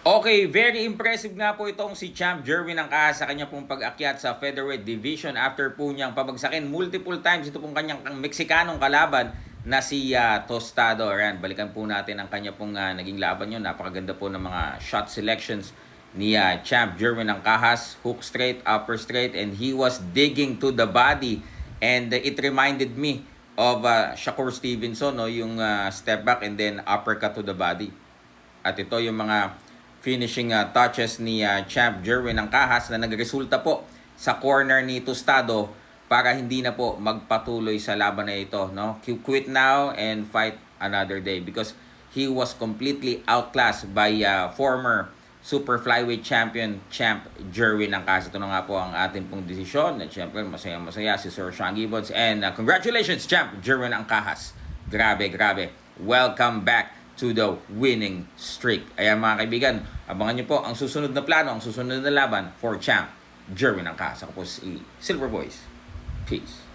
Okay, very impressive nga po itong si Champ Jerwin Angkasa sa kanya pong pag-akyat sa featherweight division after po niyang pabagsakin multiple times ito pong kanyang Meksikanong kalaban na si Tostado. Ayan, balikan po natin ang kanya pong naging laban yun. Napakaganda po ng mga shot selections ni Champ Jerwin Angkahas. Hook straight, upper straight, and he was digging to the body. And it reminded me of Shakur Stevenson, no? Yung step back and then uppercut to the body. At ito yung mga finishing touches ni Champ Jerwin Angkahas na nagresulta po sa corner ni Tostado para hindi na po magpatuloy sa laban na ito, no? Quit now and fight another day because he was completely outclassed by former super flyweight champion Champ Jerwin Angkahas. Ito na nga po ang ating pong desisyon. At syempre masaya si Sir Sean Gibbons, and congratulations Champ Jerwin Angkahas. Grabe. Welcome back to the winning streak. Ayan mga kaibigan, abangan nyo po ang susunod na plano, ang susunod na laban for Champ Jerwin Angkahas. Ako po si Silver Voice. Peace.